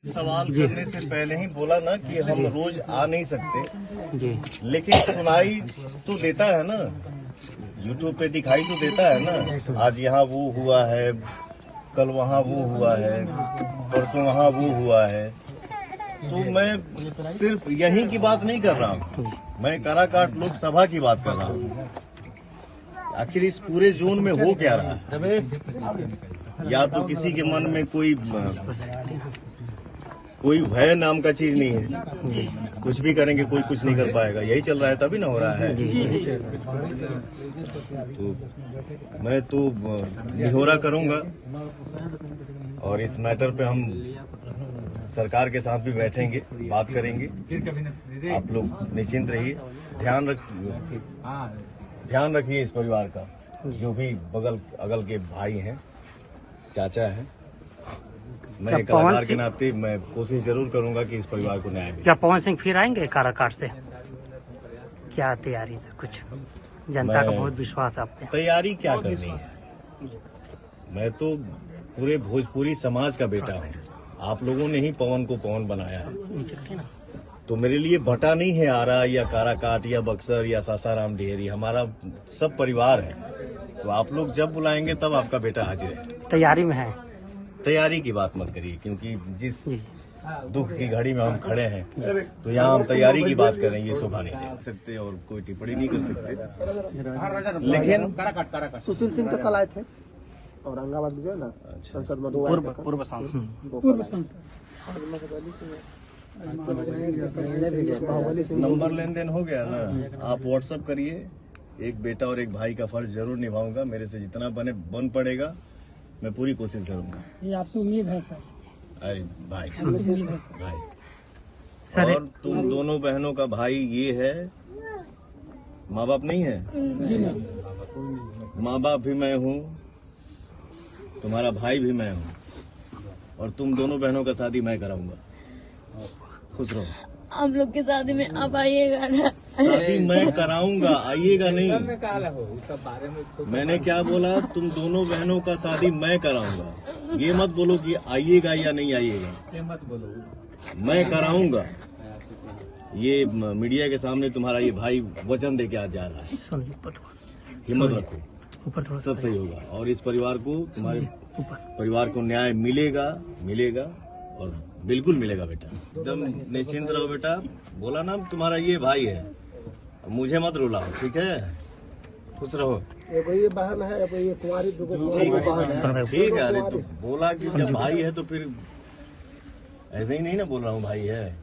सवाल करने से पहले ही बोला ना कि हम रोज आ नहीं सकते जी, लेकिन सुनाई तो देता है ना, यूट्यूब पे दिखाई तो देता है ना। आज यहाँ वो हुआ है, कल वहाँ वो हुआ है, परसों वहाँ वो हुआ है। तो मैं सिर्फ यहीं की बात नहीं कर रहा हूँ, मैं काराकाट लोकसभा की बात कर रहा हूँ। आखिर इस पूरे जोन में हो क्या रहा है? या तो किसी के मन में कोई भय नाम का चीज नहीं है, कुछ भी करेंगे कोई कुछ नहीं कर पाएगा, यही चल रहा है, तभी ना हो रहा है। तो मैं तो निहोरा करूंगा और इस मैटर पे हम सरकार के साथ भी बैठेंगे, बात करेंगे। आप लोग निश्चिंत रहिए, ध्यान रखिए इस परिवार का, जो भी बगल अगल के भाई हैं, चाचा हैं। मैं एक कलाकार के नाते मैं कोशिश जरूर करूंगा कि इस परिवार को न्याय मिले। क्या पवन सिंह फिर आएंगे काराकाट से? क्या तैयारी से कुछ जनता का बहुत विश्वास है आप पे? तैयारी क्या करनी है, मैं तो पूरे भोजपुरी समाज का बेटा हूँ। आप लोगों ने ही पवन को पवन बनाया है, तो मेरे लिए भटा नहीं है आरा या काराकाट या बक्सर या सासाराम डेहरी, हमारा सब परिवार है। तो आप लोग जब बुलाएंगे तब आपका बेटा हाजिर है। तैयारी में है? तैयारी की बात मत करिए, क्योंकि जिस दुख की घड़ी में हम खड़े हैं, तो यहाँ हम तैयारी की बात करें ये शोभा नहीं दे सकते और कोई टिप्पणी नहीं कर सकते। लेकिन सुशील सिंह तो कल आए थे औरंगाबाद जो है ना, संसद में पूर्व सांसद नंबर लेन देन हो गया ना। आप व्हाट्सएप करिए, एक बेटा और एक भाई का फर्ज जरूर निभाऊंगा, मेरे से जितना बन पड़ेगा मैं पूरी कोशिश करूंगा। ये आपसे उम्मीद है सर? अरे भाई सर, और तुम दोनों बहनों का भाई ये है, माँ बाप नहीं है जी? नहीं, माँ बाप भी मैं हूँ, तुम्हारा भाई भी मैं हूँ, और तुम दोनों बहनों का शादी मैं कराऊंगा। खुश रहो। आप लोग की शादी में आप आइएगा ना? शादी मैं कराऊंगा, आइएगा नहीं। मैंने क्या बोला? तुम दोनों बहनों का शादी मैं कराऊंगा। ये मत बोलो कि आइएगा या नहीं आइएगा, ये मत बोलो, मैं कराऊंगा। ये मीडिया के सामने तुम्हारा ये भाई वचन दे के आज जा रहा है। हिम्मत रखो, सब सही होगा और इस परिवार को, तुम्हारे परिवार को न्याय मिलेगा और बिल्कुल मिलेगा बेटा। एकदम निश्चिंत रहो बेटा। बोला ना तुम्हारा ये भाई है, मुझे मत रुलाओ, ठीक है? खुश रहो। ये बहन है, ये कुंवारी बहन है। ठीक है। अरे तो बोला कि जब भाई है तो फिर ऐसे ही नहीं ना बोल रहा हूँ भाई है।